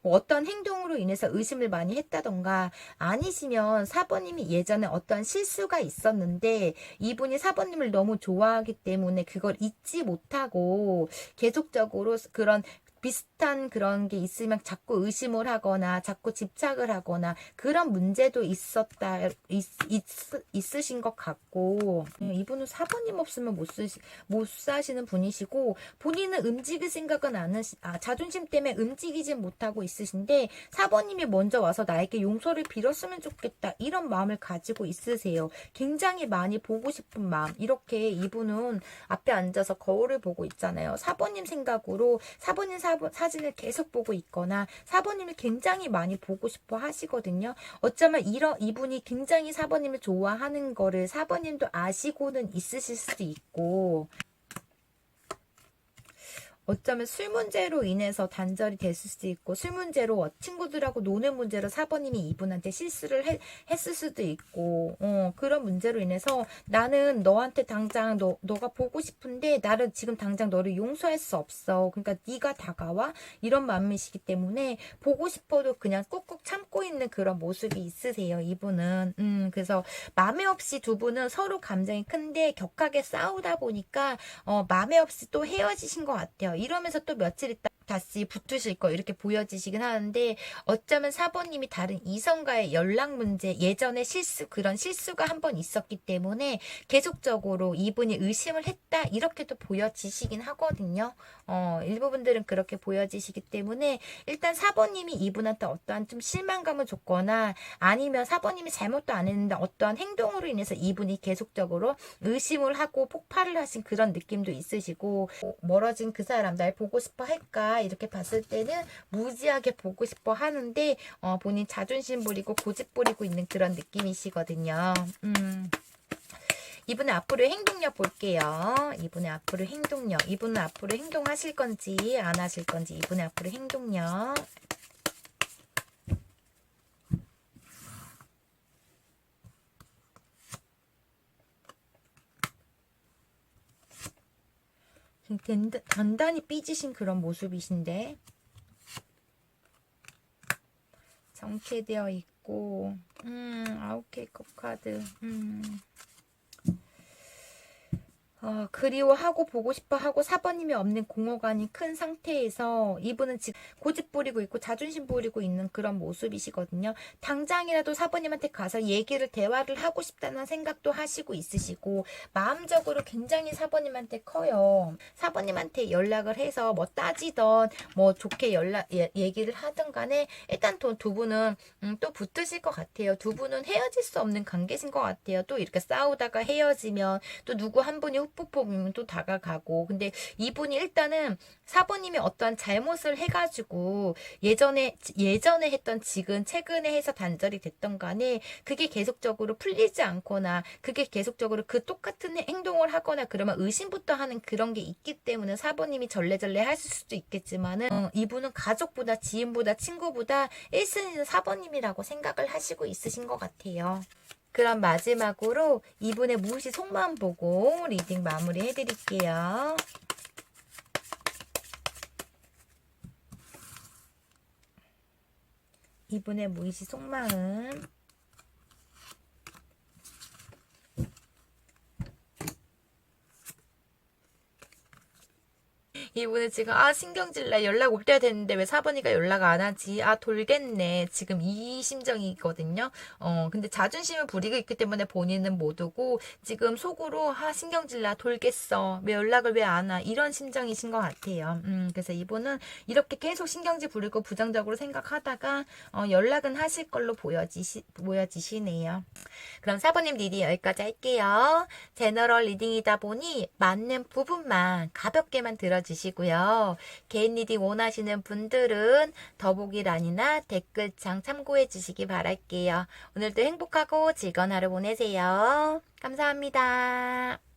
뭐 어떤 행동으로 인해서 의심을 많이 했다던가 아니시면 4번님이 예전에 어떤 실수가 있었는데 이분이 4번님을 너무 좋아하기 때문에 그걸 잊지 못하고 계속적으로 그런 비슷한 그런 게 있으면 자꾸 의심을 하거나 자꾸 집착을 하거나 그런 문제도 있으신 것 같고 이분은 4번님 없으면 못 사시는 분이시고 본인은 움직일 생각은 자존심 때문에 움직이지 못하고 있으신데 4번님이 먼저 와서 나에게 용서를 빌었으면 좋겠다 이런 마음을 가지고 있으세요. 굉장히 많이 보고 싶은 마음 이렇게 이분은 앞에 앉아서 거울을 보고 있잖아요. 4번님 생각으로 4번님 사진을 계속 보고 있거나 4번님을 굉장히 많이 보고 싶어 하시거든요. 어쩌면 이분이 굉장히 4번님을 좋아하는 거를 4번님도 아시고는 있으실 수도 있고 어쩌면 술 문제로 인해서 단절이 됐을 수도 있고 술 문제로 친구들하고 노는 문제로 4번님이 이분한테 실수를 했을 수도 있고 그런 문제로 인해서 나는 너한테 당장 너가 보고 싶은데 나를 지금 당장 너를 용서할 수 없어. 그러니까 네가 다가와 이런 마음이시기 때문에 보고 싶어도 그냥 꾹꾹 참고 있는 그런 모습이 있으세요. 이분은 그래서 맘에 없이 두 분은 서로 감정이 큰데 격하게 싸우다 보니까 맘에 없이 또 헤어지신 것 같아요. 이러면서 또 며칠 있다 다시 붙으실 거 이렇게 보여지시긴 하는데 어쩌면 4번님이 다른 이성과의 연락 문제 예전에 그런 실수가 한 번 있었기 때문에 계속적으로 이분이 의심을 했다 이렇게도 보여지시긴 하거든요. 일부분들은 그렇게 보여지시기 때문에 일단 4번님이 이분한테 어떠한 좀 실망감을 줬거나 아니면 4번님이 잘못도 안 했는데 어떠한 행동으로 인해서 이분이 계속적으로 의심을 하고 폭발을 하신 그런 느낌도 있으시고 멀어진 그 사람 날 보고 싶어 할까 이렇게 봤을 때는 무지하게 보고 싶어 하는데 본인 자존심 부리고 고집 부리고 있는 그런 느낌이시거든요. 이분의 앞으로의 행동력 볼게요. 이분의 앞으로 행동력. 이분은 앞으로 행동하실 건지 안 하실 건지 이분의 앞으로 행동력. 단단히 삐지신 그런 모습이신데 정체되어 있고 아웃케이컵 카드 그리워하고 보고 싶어하고 4번님이 없는 공허감이 큰 상태에서 이분은 지금 고집 부리고 있고 자존심 부리고 있는 그런 모습이시거든요. 당장이라도 4번님한테 가서 대화를 하고 싶다는 생각도 하시고 있으시고 마음적으로 굉장히 4번님한테 커요. 4번님한테 연락을 해서 뭐 따지던 뭐 좋게 얘기를 하든 간에 일단 두 분은 또 붙으실 것 같아요. 두 분은 헤어질 수 없는 관계신 것 같아요. 또 이렇게 싸우다가 헤어지면 또 누구 한 분이 훅폭폭이면 또 다가가고 근데 이분이 일단은 4번님이 어떠한 잘못을 해가지고 예전에 했던 최근에 해서 단절이 됐던 간에 그게 계속적으로 풀리지 않거나 그게 계속적으로 그 똑같은 행동을 하거나 그러면 의심부터 하는 그런 게 있기 때문에 4번님이 절레절레 하실 수도 있겠지만은 이분은 가족보다 지인보다 친구보다 1순위는 4번님이라고 생각을 하시고 있으신 것 같아요. 그럼 마지막으로 이분의 무시 속마음 보고 리딩 마무리 해드릴게요. 이분의 무의식 속마음. 이분은 지금 신경질나 연락 올 때가 됐는데 왜 4번이가 연락 안 하지? 돌겠네. 지금 이 심정이거든요. 근데 자존심을 부리고 있기 때문에 본인은 못 오고 지금 속으로 신경질나 돌겠어. 왜 연락을 왜 안 와? 이런 심정이신 것 같아요. 그래서 이분은 이렇게 계속 신경질 부리고 부정적으로 생각하다가 연락은 하실 걸로 보여지시네요. 그럼 사부님 리딩 여기까지 할게요. 제너럴 리딩이다 보니 맞는 부분만 가볍게만 들어주시고요. 개인 리딩 원하시는 분들은 더보기란이나 댓글창 참고해 주시기 바랄게요. 오늘도 행복하고 즐거운 하루 보내세요. 감사합니다.